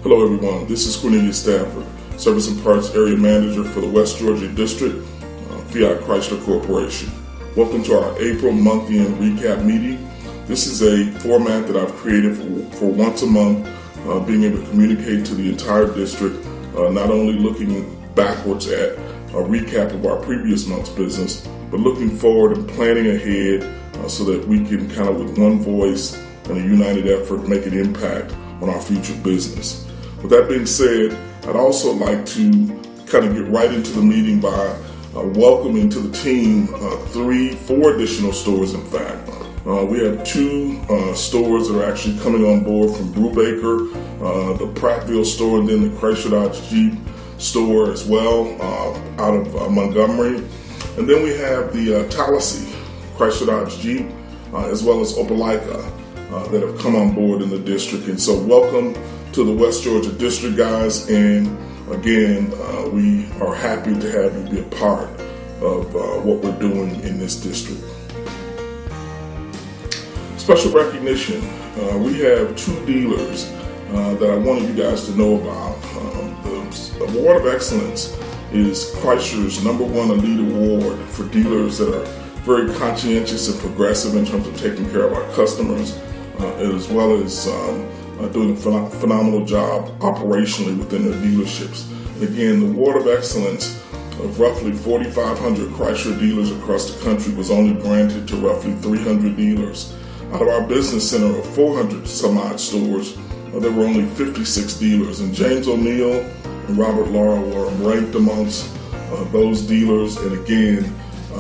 Hello everyone, this is Cornelius Stafford, Service and Parts Area Manager for the West Georgia District, Fiat Chrysler Corporation. Welcome to our April month-end recap meeting. This is a format that I've created for once a month, being able to communicate to the entire district, not only looking backwards at a recap of our previous month's business, but looking forward and planning ahead so that we can kind of with one voice and a united effort make an impact on our future business. With that being said, I'd also like to kind of get right into the meeting by welcoming to the team four additional stores in fact. We have two stores that are actually coming on board from Brubaker, the Prattville store, and then the Chrysler Dodge Jeep store as well out of Montgomery. And then we have the Tallahassee Chrysler Dodge Jeep as well as Opelika that have come on board in the district. And so welcome to the West Georgia District, guys. And again, we are happy to have you be a part of what we're doing in this district. Special recognition. We have two dealers that I wanted you guys to know about. The Award of Excellence is Chrysler's #1 Elite Award for dealers that are very conscientious and progressive in terms of taking care of our customers, as well as doing a phenomenal job operationally within their dealerships. And again, the Award of Excellence of roughly 4,500 Chrysler dealers across the country was only granted to roughly 300 dealers. Out of our business center of 400 some odd stores, there were only 56 dealers, and James O'Neill and Robert Laurel were ranked amongst those dealers. And again,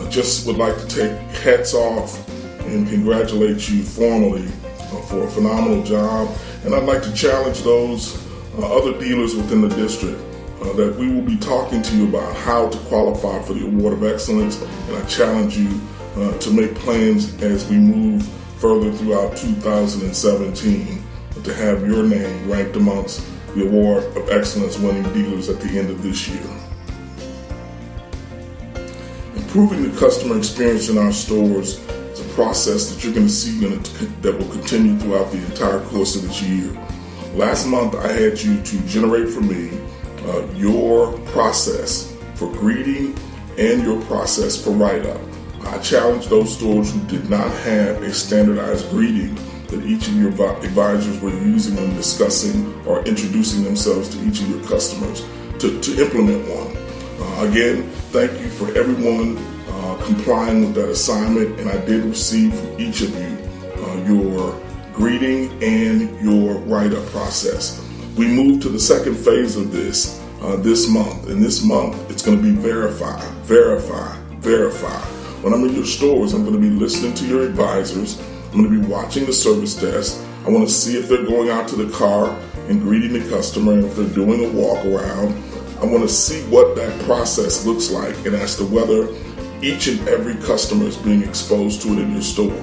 just would like to take hats off and congratulate you formally for a phenomenal job. And I'd like to challenge those other dealers within the district that we will be talking to you about how to qualify for the Award of Excellence. And I challenge you to make plans as we move further throughout 2017 to have your name ranked amongst the Award of Excellence winning dealers at the end of this year. Improving the customer experience in our stores is a process that you're going to see that will continue throughout the entire course of this year. Last month, I had you to generate for me your process for greeting and your process for write-up. I challenged those stores who did not have a standardized greeting that each of your advisors were using when discussing or introducing themselves to each of your customers to implement one. Again, thank you for everyone complying with that assignment, and I did receive from each of you your greeting and your write-up process. We moved to the second phase of this month, and this month it's going to be verify. When I'm in your stores, I'm going to be listening to your advisors. I'm going to be watching the service desk. I want to see if they're going out to the car and greeting the customer, and if they're doing a walk around. I want to see what that process looks like and as to whether each and every customer is being exposed to it in your store.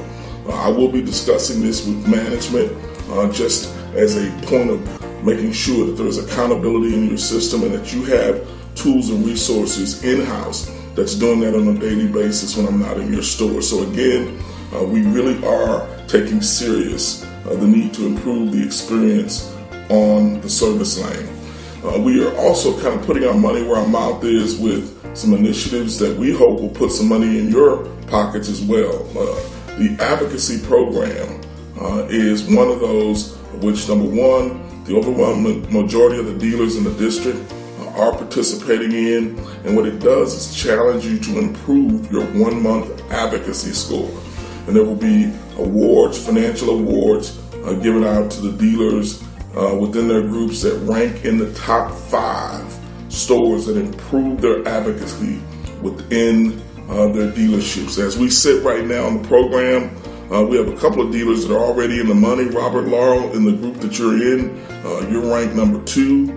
I will be discussing this with management just as a point of making sure that there is accountability in your system and that you have tools and resources in-house that's doing that on a daily basis when I'm not in your store. So again, we really are taking serious the need to improve the experience on the service lane. We are also kind of putting our money where our mouth is with some initiatives that we hope will put some money in your pockets as well. The advocacy program is one of those which, #1, the overwhelming majority of the dealers in the district are participating in, and what it does is challenge you to improve your 1-month advocacy score. And there will be awards, financial awards, given out to the dealers within their groups that rank in the top 5 stores that improve their advocacy within their dealerships. As we sit right now in the program, we have a couple of dealers that are already in the money. Robert Laurel, in the group that you're in, you're ranked #2.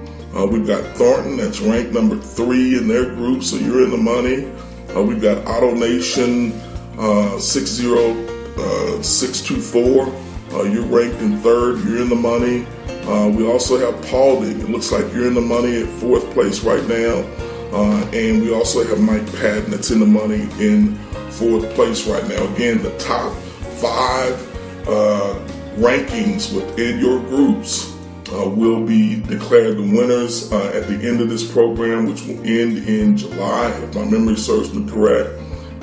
We've got Thornton, that's ranked #3 in their group, so you're in the money. We've got AutoNation 60624. You're ranked in 3rd, you're in the money. We also have Paulding. It looks like you're in the money at 4th place right now. And we also have Mike Patton that's in the money in 4th place right now. Again, the top 5 rankings within your groups will be declared the winners at the end of this program, which will end in July, if my memory serves me correct.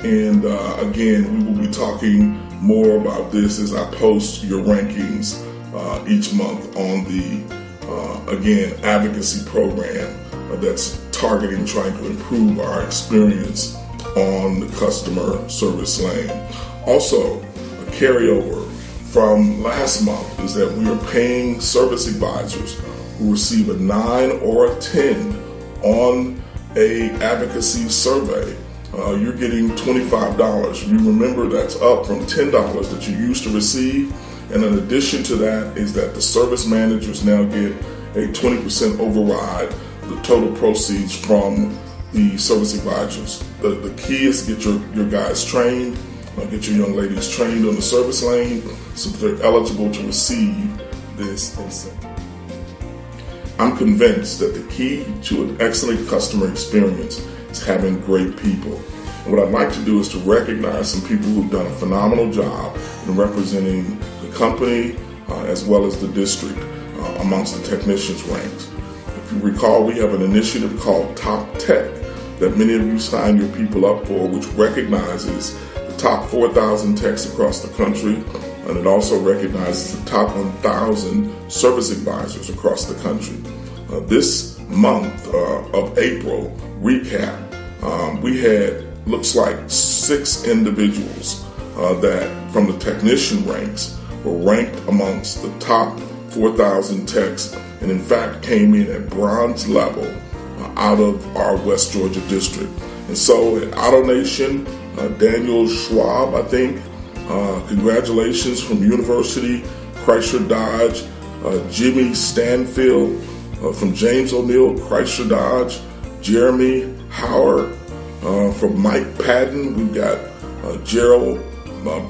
And again, we will be talking more about this as I post your rankings each month on the, again, advocacy program that's targeting trying to improve our experience on the customer service lane. Also, a carryover from last month is that we are paying service advisors who receive a 9 or a 10 on a advocacy survey. You're getting $25. You remember that's up from $10 that you used to receive. And in addition to that is that the service managers now get a 20% override, the total proceeds from the service advisors. The key is to get your guys trained, get your young ladies trained on the service lane so that they're eligible to receive this incentive. I'm convinced that the key to an excellent customer experience is having great people. And what I'd like to do is to recognize some people who've done a phenomenal job in representing the company as well as the district amongst the technicians ranks. If you recall, we have an initiative called Top Tech that many of you signed your people up for, which recognizes the top 4,000 techs across the country, and it also recognizes the top 1,000 service advisors across the country. This month of April recap, we had, looks like 6 individuals that from the technician ranks were ranked amongst the top 4,000 techs, and in fact came in at bronze level out of our West Georgia district. And so at AutoNation, Daniel Schwab, I think, congratulations from University, Chrysler Dodge, Jimmy Stanfield from James O'Neill, Chrysler Dodge, Jeremy Howard from Mike Patton. We've got Gerald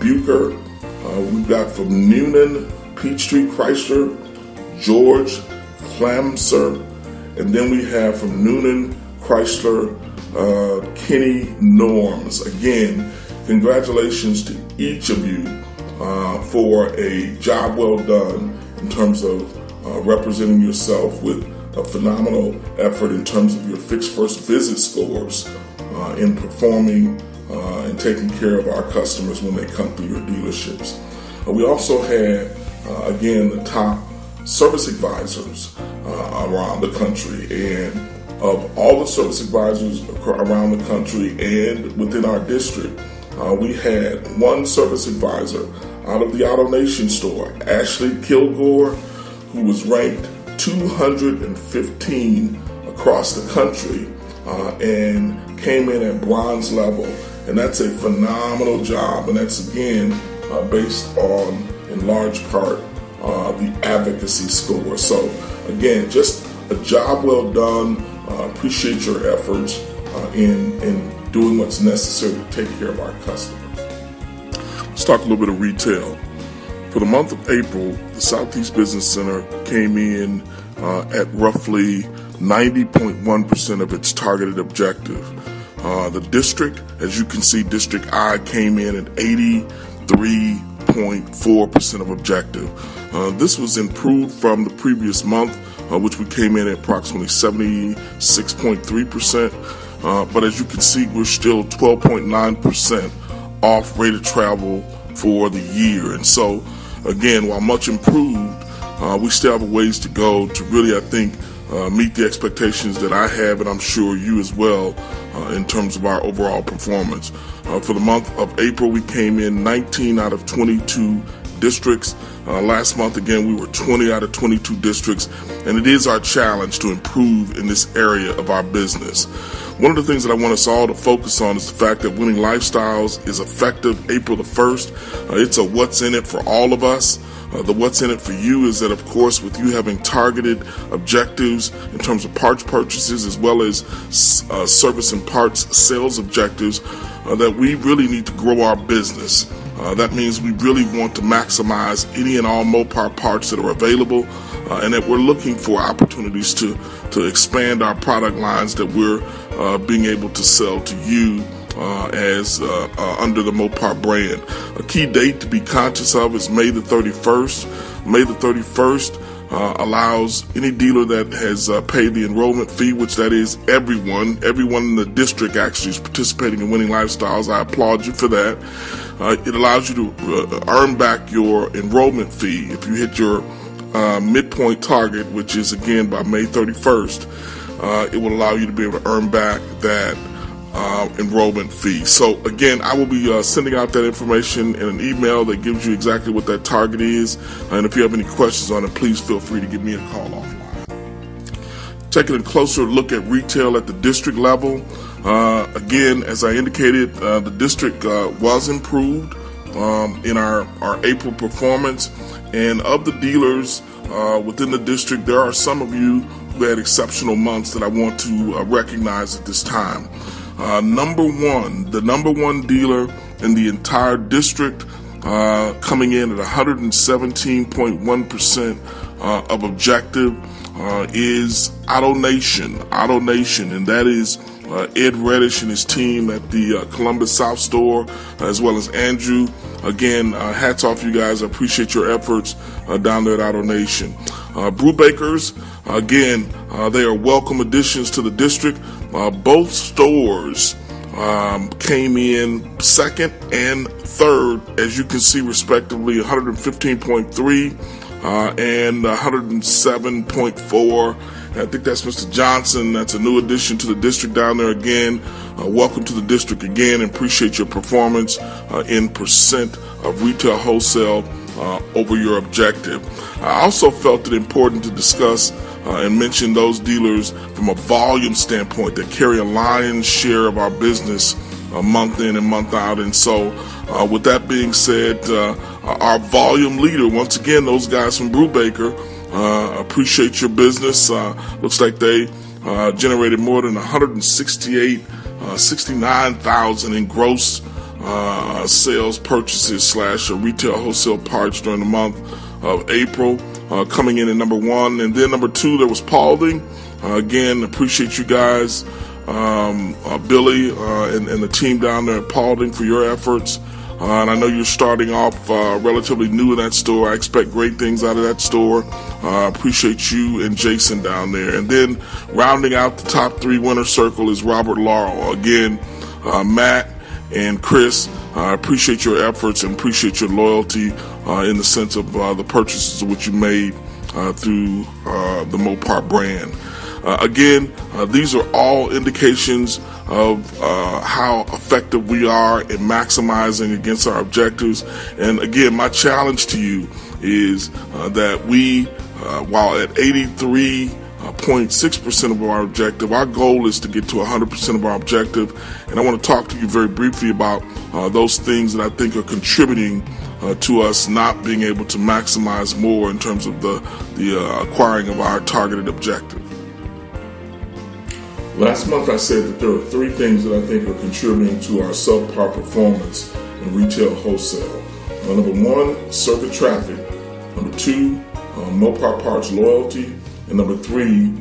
Bucher. We've got from Noonan, Peachtree Chrysler, George Clamser. And then we have from Noonan Chrysler, Kenny Norms. Again, congratulations to each of you for a job well done in terms of representing yourself with a phenomenal effort in terms of your fixed first visit scores in performing and taking care of our customers when they come through your dealerships. We also had, again, the top service advisors around the country, and of all the service advisors around the country and within our district, we had one service advisor out of the AutoNation store, Ashley Kilgore, who was ranked 215 across the country and came in at bronze level. And that's a phenomenal job, and that's again based on, in large part, the advocacy score. So again, just a job well done. Appreciate your efforts in doing what's necessary to take care of our customers. Let's talk a little bit of retail. For the month of April, the Southeast Business Center came in at roughly 90.1% of its targeted objective. The district, as you can see, District I came in at 83.4% of objective. This was improved from the previous month, which we came in at approximately 76.3%. But as you can see, we're still 12.9% off rate of travel for the year. And so, again, while much improved, we still have a ways to go to really, I think, meet the expectations that I have, and I'm sure you as well, in terms of our overall performance. For the month of April, we came in 19 out of 22 districts. Last month, again, we were 20 out of 22 districts, and it is our challenge to improve in this area of our business. One of the things that I want us all to focus on is the fact that Winning Lifestyles is effective April the 1st. It's a what's in it for all of us. The what's in it for you is that, of course, with you having targeted objectives in terms of parts purchases as well as service and parts sales objectives, that we really need to grow our business. That means we really want to maximize any and all Mopar parts that are available, and that we're looking for opportunities to expand our product lines that we're being able to sell to you as under the Mopar brand. A key date to be conscious of is May the 31st. May the 31st, allows any dealer that has paid the enrollment fee, which that is everyone in the district actually is participating in Winning Lifestyles. I applaud you for that. It allows you to earn back your enrollment fee if you hit your midpoint target, which is again by May 31st. It will allow you to be able to earn back that enrollment fee. So again, I will be sending out that information in an email that gives you exactly what that target is. And if you have any questions on it, please feel free to give me a call offline. Taking a closer look at retail at the district level. Again, as I indicated, the district was improved in our April performance. And of the dealers within the district, there are some of you who had exceptional months that I want to recognize at this time. The number one dealer in the entire district, coming in at 117.1% of objective, is AutoNation, and that is Ed Reddish and his team at the Columbus South store, as well as Andrew. Again, hats off you guys. I appreciate your efforts down there at AutoNation. Brewbakers, again, they are welcome additions to the district. Both stores came in second and third, as you can see, respectively, 115.3 and 107.4. I think that's Mr. Johnson. That's a new addition to the district down there again. Welcome to the district again, and appreciate your performance in percent of retail wholesale over your objective. I also felt it important to discuss and mention those dealers from a volume standpoint that carry a lion's share of our business month in and month out. And so with that being said, our volume leader, once again, those guys from Brewbaker, appreciate your business. Looks like they generated more than 69,000 in gross sales purchases / retail wholesale parts during the month of April, coming in at number one. And then number two, there was Paulding. Again, appreciate you guys, Billy and the team down there at Paulding, for your efforts. And I know you're starting off relatively new in that store. I expect great things out of that store. Appreciate you and Jason down there. And then rounding out the top three winner circle is Robert Laurel. Again, Matt and Chris, I appreciate your efforts and appreciate your loyalty in the sense of the purchases of what you made through the Mopar brand. Again, these are all indications of how effective we are in maximizing against our objectives. And again, my challenge to you is that we, while at 83.6% of our objective, our goal is to get to 100% of our objective. And I want to talk to you very briefly about those things that I think are contributing to us not being able to maximize more in terms of the acquiring of our targeted objective. Last month I said that there are three things that I think are contributing to our subpar performance in retail wholesale. Number one, circuit traffic. Number two, Mopar Parts loyalty. And number three,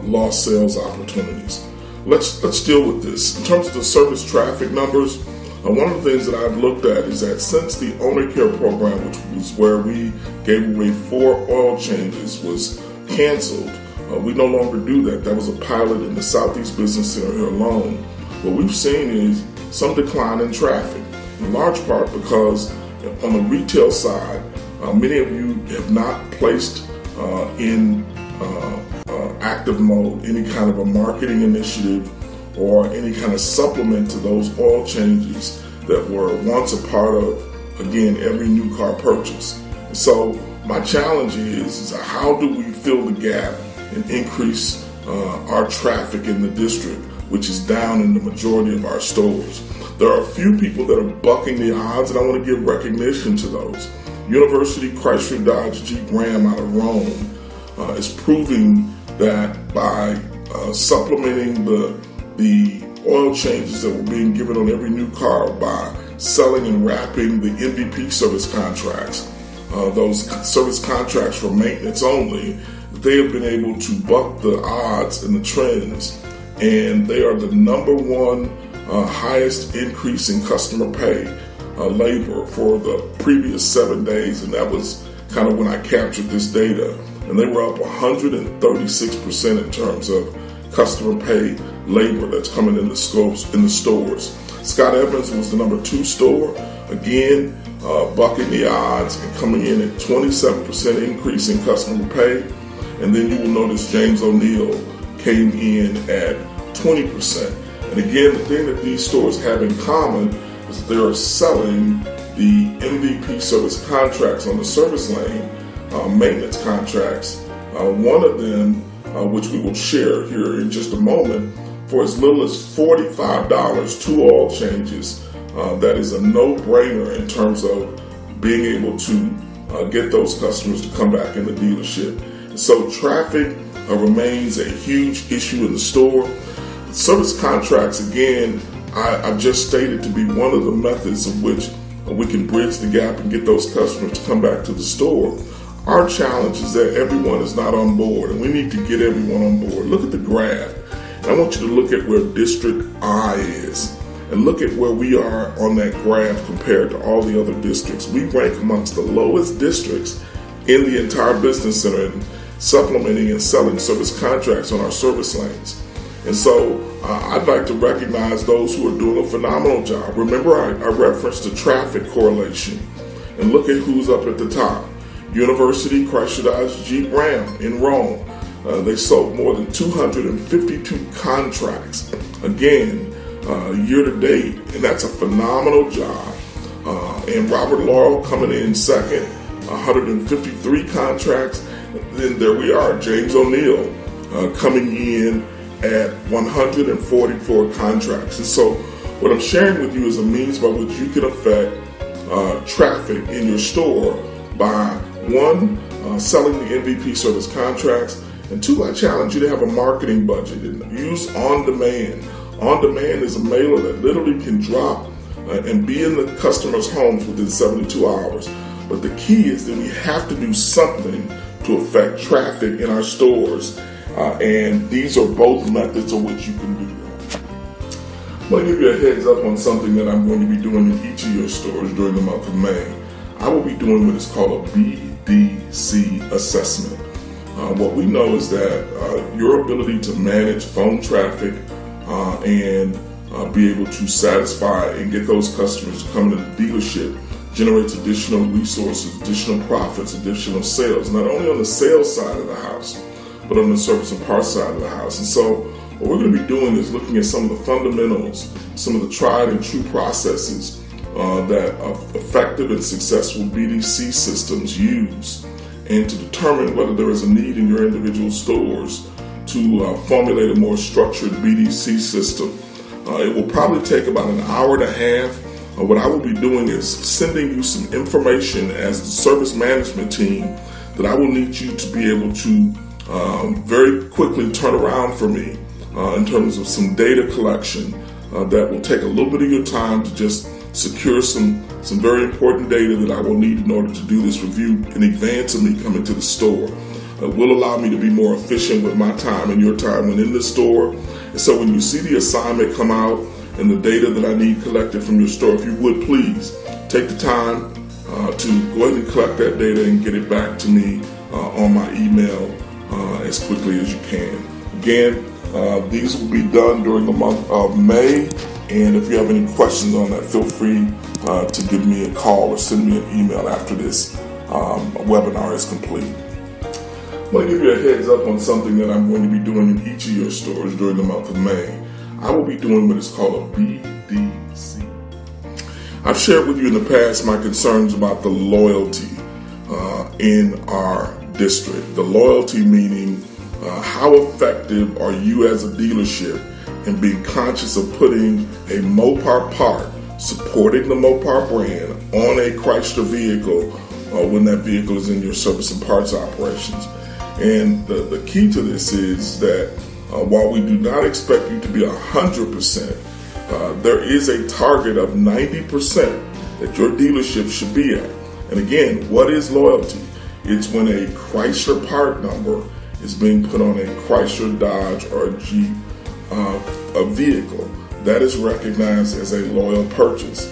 lost sales opportunities. Let's deal with this. In terms of the service traffic numbers, one of the things that I've looked at is that since the Owner Care program, which was where we gave away 4 oil changes, was canceled, we no longer do that. That was a pilot in the Southeast Business Center here alone. What we've seen is some decline in traffic, in large part because on the retail side, many of you have not placed in active mode any kind of a marketing initiative or any kind of supplement to those oil changes that were once a part of, again, every new car purchase. And so my challenge is how do we fill the gap and increase our traffic in the district, which is down in the majority of our stores. There are a few people that are bucking the odds, and I want to give recognition to those. University Chrysler Dodge Jeep Ram out of Rome is proving that by supplementing the oil changes that were being given on every new car by selling and wrapping the MVP service contracts, those service contracts for maintenance only, they have been able to buck the odds and the trends, and they are the number one highest increase in customer pay labor for the previous 7 days, and that was kind of when I captured this data. and they were up 136% in terms of customer pay labor that's coming in the stores. Scott Evans was the number 2 store, again bucking the odds and coming in at 27% increase in customer pay. And then you will notice James O'Neill came in at 20%. And again, the thing that these stores have in common is that they are selling the MVP service contracts on the service lane, maintenance contracts. One of them, which we will share here in just a moment, for as little as $45, 2 oil changes. That is a no-brainer in terms of being able to get those customers to come back in the dealership. And so traffic remains a huge issue in the store. Service contracts, again, I've just stated to be one of the methods of which we can bridge the gap and get those customers to come back to the store. Our challenge is that everyone is not on board, and we need to get everyone on board. Look at the graph. And I want you to look at where District I is, and look at where we are on that graph compared to all the other districts. We rank amongst the lowest districts in the entire business center in supplementing and selling service contracts on our service lanes. And so I'd like to recognize those who are doing a phenomenal job. Remember, I referenced the traffic correlation, and look at who's up at the top. University Chrysler Dodge Jeep Ram in Rome. They sold more than 252 contracts, again, year to date, and that's a phenomenal job. And Robert Laurel coming in second, 153 contracts. And then there we are, James O'Neill coming in at 144 contracts. And so what I'm sharing with you is a means by which you can affect traffic in your store by, 1, selling the MVP service contracts, and 2, I challenge you to have a marketing budget and use On Demand. On Demand is a mailer that literally can drop and be in the customer's homes within 72 hours. But the key is that we have to do something to affect traffic in our stores. And these are both methods of which you can do that. I'm going to give you a heads up on something that I'm going to be doing in each of your stores during the month of May. I will be doing what is called a BDC assessment. What we know is that your ability to manage phone traffic and be able to satisfy and get those customers to come into the dealership generates additional resources, additional profits, additional sales, not only on the sales side of the house, but on the service and parts side of the house. And so what we're going to be doing is looking at some of the fundamentals, some of the tried and true processes that effective and successful BDC systems use, and to determine whether there is a need in your individual stores to formulate a more structured BDC system. It will probably take about an hour and a half. What I will be doing is sending you some information as the service management team that I will need you to be able to very quickly turn around for me in terms of some data collection that will take a little bit of your time to just secure some very important data that I will need in order to do this review in advance of me coming to the store. It will allow me to be more efficient with my time and your time when in the store. And so when you see the assignment come out and the data that I need collected from your store, if you would please take the time to go ahead and collect that data and get it back to me on my email as quickly as you can. Again, these will be done during the month of May. And if you have any questions on that, feel free to give me a call or send me an email after this webinar is complete. I'm going to give you a heads up on something that I'm going to be doing in each of your stores during the month of May. I will be doing what is called a BDC. I've shared with you in the past my concerns about the loyalty in our district. The loyalty meaning how effective are you as a dealership in being conscious of putting a Mopar part, supporting the Mopar brand on a Chrysler vehicle when that vehicle is in your service and parts operations. And the key to this is that while we do not expect you to be 100%, there is a target of 90% that your dealership should be at. And again, what is loyalty? It's when a Chrysler part number is being put on a Chrysler, Dodge, or a Jeep a vehicle. That is recognized as a loyal purchase.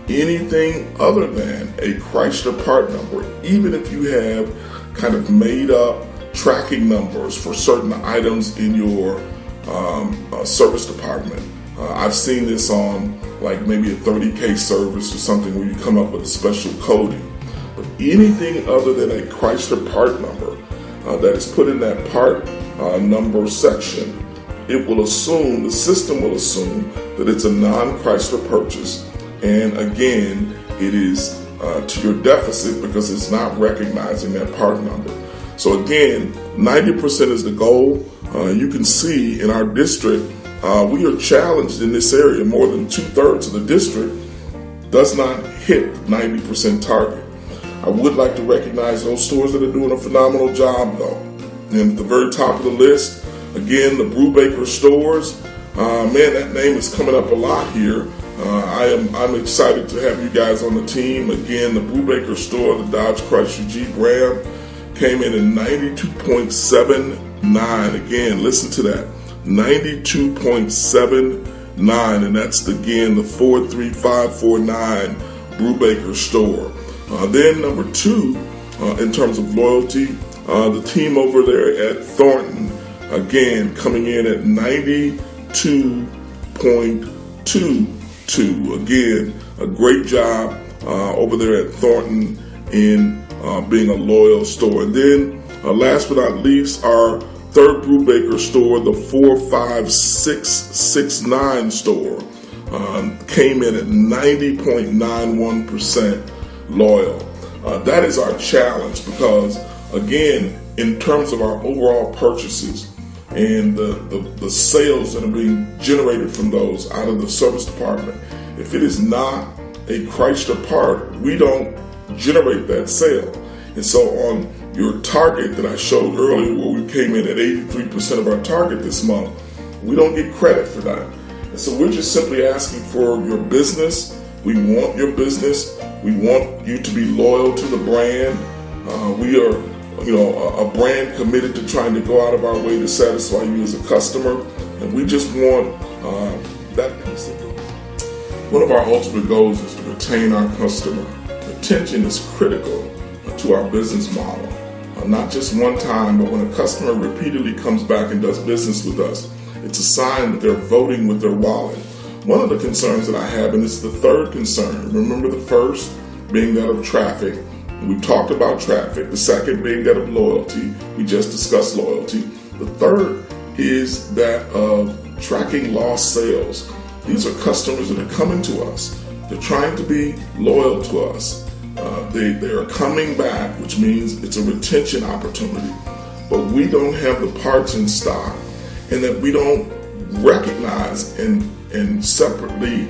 Anything other than a Chrysler part number, even if you have kind of made up tracking numbers for certain items in your service department. I've seen this on like maybe a 30K service or something where you come up with a special coding. But anything other than a Chrysler part number that is put in that part number section, the system will assume that it's a non-Chrysler purchase. And again, it is to your deficit because it's not recognizing that part number. So again, 90% is the goal. You can see in our district, we are challenged in this area. More than 2/3 of the district does not hit 90% target. I would like to recognize those stores that are doing a phenomenal job though. And at the very top of the list, again, the Brubaker stores. Man, that name is coming up a lot here. I'm excited to have you guys on the team. Again, the Brubaker store, the Dodge Chrysler Jeep Ram, came in at 92.79. Again, listen to that, 92.79, and that's again the 43549 Brubaker store. Then number 2, in terms of loyalty, the team over there at Thornton, again coming in at 92.22. Again, a great job over there at Thornton in being a loyal store. And then last but not least, our third Brubaker store, the 45669 store, came in at 90.91% loyal. That is our challenge because, again, in terms of our overall purchases and the sales that are being generated from those out of the service department, if it is not a Chrysler part, we don't generate that sale. And so on your target that I showed earlier, where we came in at 83% of our target this month, we don't get credit for that. And so we're just simply asking for your business. We want your business. We want you to be loyal to the brand. We are, a brand committed to trying to go out of our way to satisfy you as a customer. And we just want that piece of it. One of our ultimate goals is to retain our customer. Retention is critical to our business model. Not just one time, but when a customer repeatedly comes back and does business with us, it's a sign that they're voting with their wallet. One of the concerns that I have, and it's the third concern, remember the first being that of traffic. We talked about traffic. The second being that of loyalty. We just discussed loyalty. The third is that of tracking lost sales. These are customers that are coming to us. They're trying to be loyal to us. They are coming back, which means it's a retention opportunity. But we don't have the parts in stock, and that we don't recognize and separately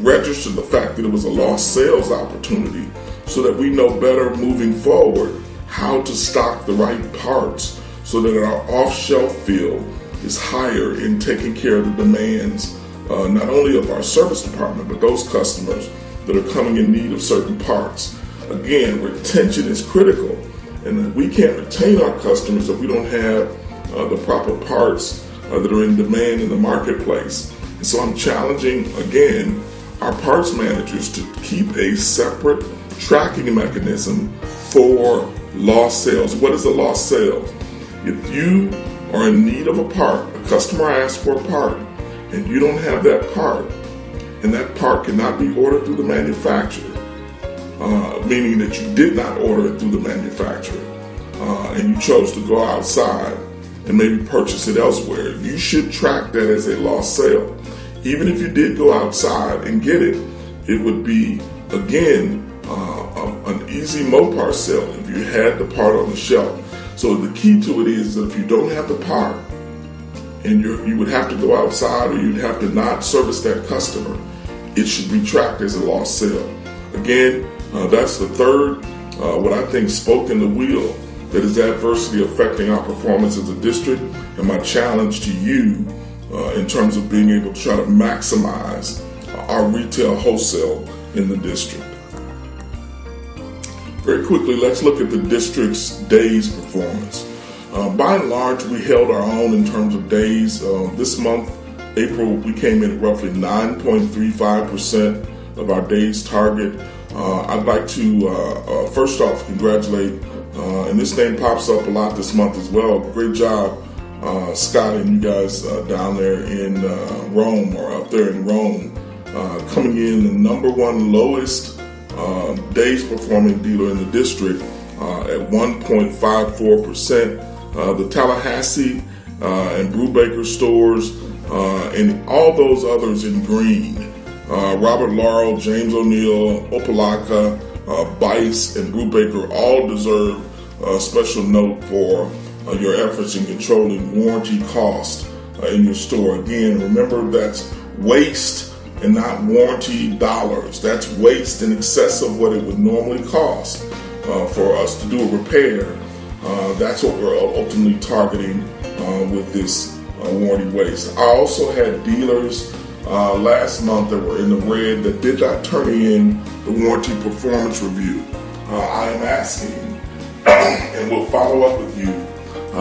register the fact that it was a lost sales opportunity, so that we know better moving forward how to stock the right parts so that our off-shelf field is higher in taking care of the demands not only of our service department, but those customers that are coming in need of certain parts. Again, retention is critical, and we can't retain our customers if we don't have the proper parts that are in demand in the marketplace. And so I'm challenging, again, our parts managers to keep a separate tracking mechanism for lost sales. What is a lost sale? If you are in need of a part, a customer asks for a part, and you don't have that part, and that part cannot be ordered through the manufacturer, meaning that you did not order it through the manufacturer, and you chose to go outside and maybe purchase it elsewhere, you should track that as a lost sale. Even if you did go outside and get it, it would be, again, an easy Mopar sale if you had the part on the shelf. So the key to it is that if you don't have the part, and you would have to go outside, or you'd have to not service that customer, it should be tracked as a lost sale. Again, that's the third, what I think, spoke in the wheel that is adversely affecting our performance as a district, and my challenge to you in terms of being able to try to maximize our retail wholesale in the district. Very quickly, let's look at the district's days performance. By and large, we held our own in terms of days. This month, April, we came in at roughly 9.35% of our days target. I'd like to first off congratulate And this name pops up a lot this month as well. Great job, Scott, and you guys down there in Rome, or up there in Rome, coming in the number one lowest days performing dealer in the district at 1.54%. The Tallahassee and Brubaker stores and all those others in green. Robert Laurel, James O'Neill, Opelika, Bice, and Brubaker all deserve a special note for your efforts in controlling warranty cost in your store. Again, remember, that's waste and not warranty dollars. That's waste in excess of what it would normally cost for us to do a repair. That's what we're ultimately targeting with this warranty waste. I also had dealers last month that were in the red that did not turn in the warranty performance review. I am asking, and we'll follow up with you,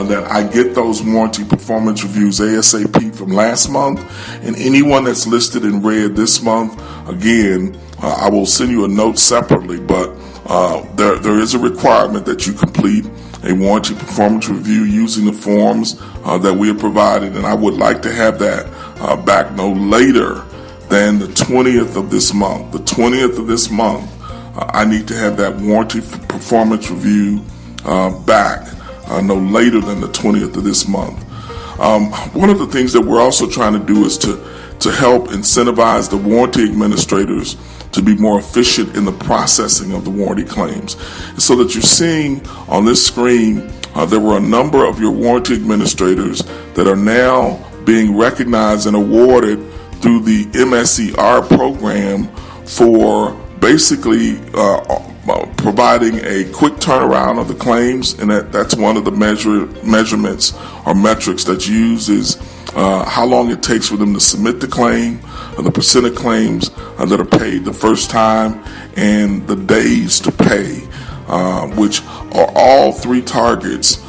that I get those warranty performance reviews ASAP from last month, and anyone that's listed in red this month, again, I will send you a note separately, but there is a requirement that you complete a warranty performance review using the forms that we have provided, and I would like to have that back no later than the 20th of this month. The 20th of this month, I need to have that warranty performance review back no later than the 20th of this month. One of the things that we're also trying to do is to help incentivize the warranty administrators to be more efficient in the processing of the warranty claims. So that you're seeing on this screen, there were a number of your warranty administrators that are now being recognized and awarded through the MSER program for basically providing a quick turnaround of the claims, and that's one of the measurements or metrics that's used is how long it takes for them to submit the claim, the percent of claims that are paid the first time, and the days to pay, which are all three targets,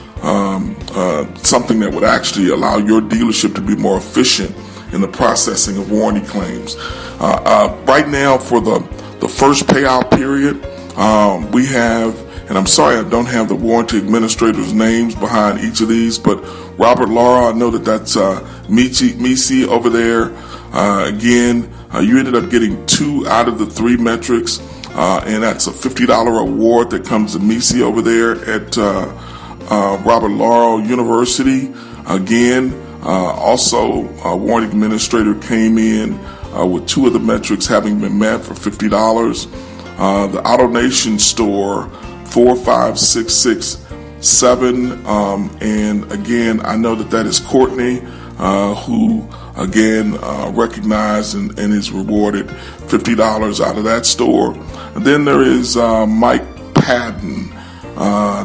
something that would actually allow your dealership to be more efficient in the processing of warranty claims. Right now, for the first payout period, we have, and I'm sorry I don't have the warranty administrators' names behind each of these, but Robert Laura, I know that's Misi over there. Again, you ended up getting 2 out of the 3 metrics, and that's a $50 award that comes to Misi over there at Robert Laurel University. Again, also a warranty administrator came in with 2 of the metrics having been met for $50. The AutoNation store 45667, and again, I know that is Courtney, who again recognized and is rewarded $50 out of that store. And then there is Mike Padden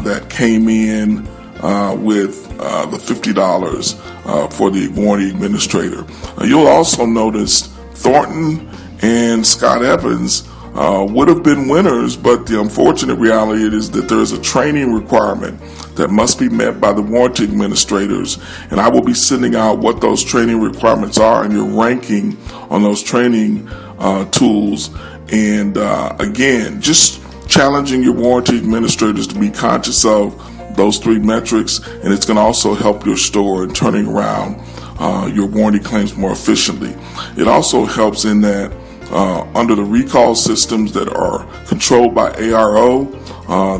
that came in with the $50 for the warranty administrator. You'll also notice Thornton and Scott Evans would have been winners, but the unfortunate reality is that there is a training requirement that must be met by the warranty administrators, and I will be sending out what those training requirements are and your ranking on those training tools. And again, just challenging your warranty administrators to be conscious of those 3 metrics, and it's going to also help your store in turning around your warranty claims more efficiently. It also helps in that under the recall systems that are controlled by ARO,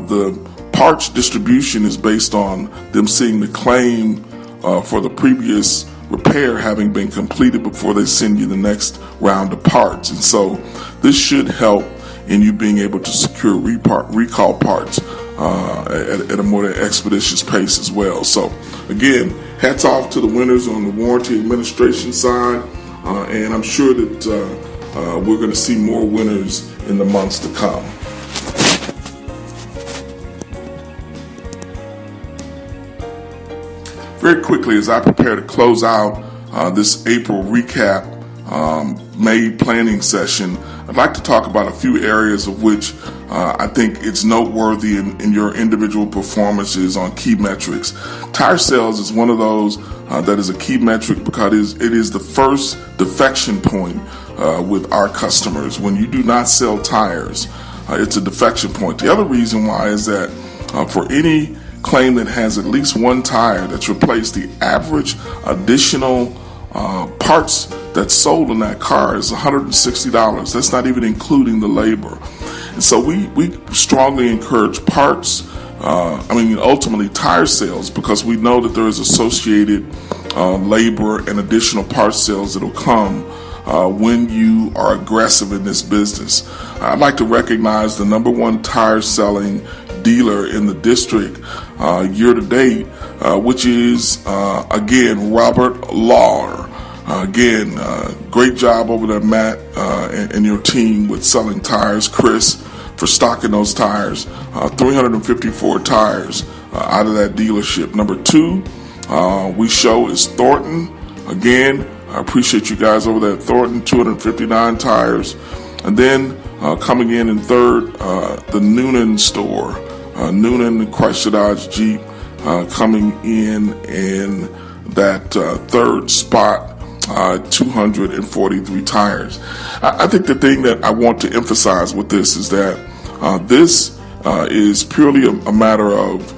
the parts distribution is based on them seeing the claim for the previous repair having been completed before they send you the next round of parts. And so this should help in you being able to secure recall parts at a more expeditious pace as well. So again, hats off to the winners on the warranty administration side, and I'm sure that we're going to see more winners in the months to come. Very quickly, as I prepare to close out this April recap May planning session, I'd like to talk about a few areas of which I think it's noteworthy in your individual performances on key metrics. Tire sales is one of those that is a key metric because it is the first defection point with our customers. When you do not sell tires, it's a defection point. The other reason why is that For any claim that has at least one tire that's replaced, the average additional parts that's sold in that car is $160. That's not even including the labor. And so we strongly encourage parts, ultimately tire sales, because we know that there is associated labor and additional parts sales that will come when you are aggressive in this business. I'd like to recognize the number one tire selling dealer in the district year to date, which is again Robert Lawler. Great job over there, Matt, and your team with selling tires. Chris, for stocking those tires. 354 tires out of that dealership. Number two, we show is Thornton. Again, I appreciate you guys over there at Thornton, 259 tires. And then coming in third, the Noonan store. Noonan Chrysler Dodge Jeep coming in that third spot. 243 tires. I think the thing that I want to emphasize with this is that this is purely a matter of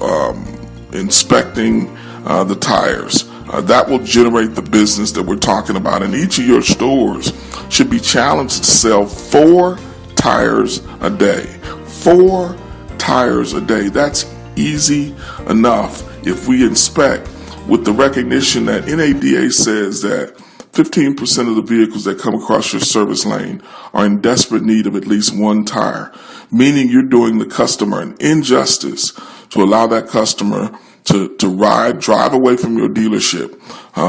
inspecting the tires. That will generate the business that we're talking about. And each of your stores should be challenged to sell 4 tires a day. 4 tires a day. That's easy enough if we inspect, with the recognition that NADA says that 15% of the vehicles that come across your service lane are in desperate need of at least one tire, meaning you're doing the customer an injustice to allow that customer to drive away from your dealership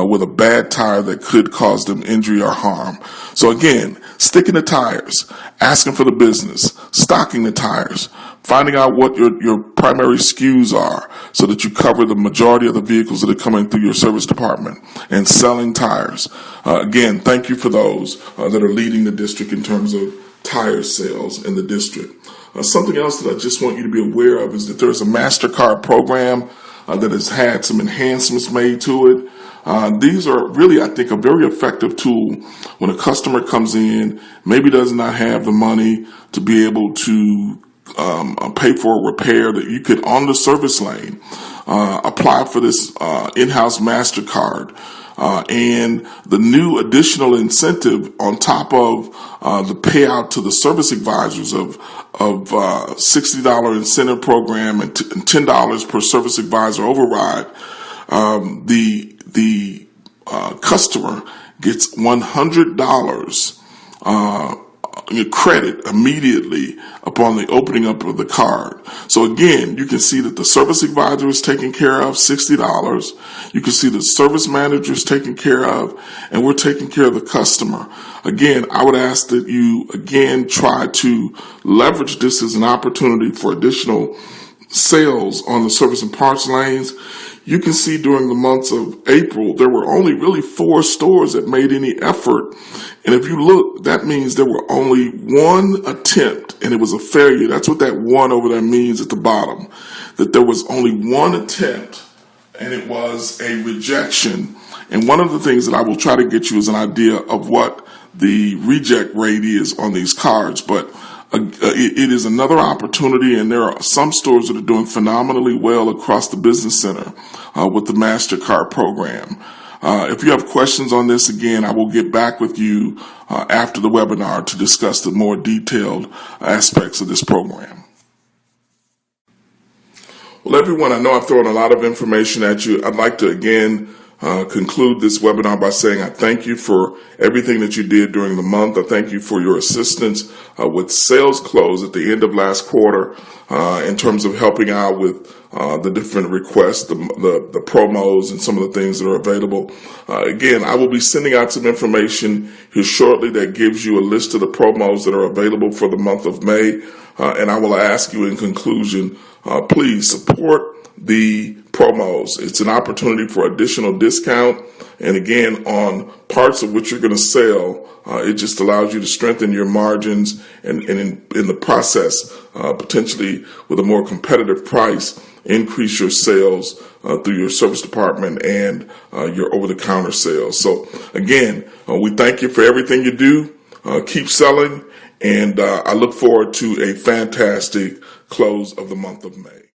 with a bad tire that could cause them injury or harm. So again, sticking the tires, asking for the business, stocking the tires, finding out what your primary SKUs are so that you cover the majority of the vehicles that are coming through your service department, and selling tires. Again, thank you for those that are leading the district in terms of tire sales in the district. Something else that I just want you to be aware of is that there's a MasterCard program that has had some enhancements made to it. These are really, I think, a very effective tool when a customer comes in, maybe does not have the money to be able to pay for a repair, that you could, on the service lane, apply for this in-house MasterCard. And the new additional incentive on top of the payout to the service advisors of $60 incentive program and $10 per service advisor override, the customer gets $100 credit immediately upon the opening up of the card. So again, you can see that the service advisor is taken care of, $60. You can see the service manager is taken care of, and we're taking care of the customer. Again, I would ask that you, again, try to leverage this as an opportunity for additional sales on the service and parts lanes. You can see during the months of April, there were only really 4 stores that made any effort. And if you look, that means there were only 1 attempt, and it was a failure. That's what that 1 over there means at the bottom, that there was only 1 attempt, and it was a rejection. And one of the things that I will try to get you is an idea of what the reject rate is on these cards. But it is another opportunity, and there are some stores that are doing phenomenally well across the business center with the MasterCard program. If you have questions on this, again, I will get back with you after the webinar to discuss the more detailed aspects of this program. Well, everyone, I know I've thrown a lot of information at you. I'd like to, again, conclude this webinar by saying I thank you for everything that you did during the month. I thank you for your assistance with sales close at the end of last quarter in terms of helping out with the different requests, the promos, and some of the things that are available. Again, I will be sending out some information here shortly that gives you a list of the promos that are available for the month of May. And I will ask you in conclusion, please support the promos. It's an opportunity for additional discount. And again, on parts of which you're going to sell, it just allows you to strengthen your margins and in the process, potentially with a more competitive price, increase your sales through your service department and your over-the-counter sales. So again, we thank you for everything you do. Keep selling, and I look forward to a fantastic close of the month of May.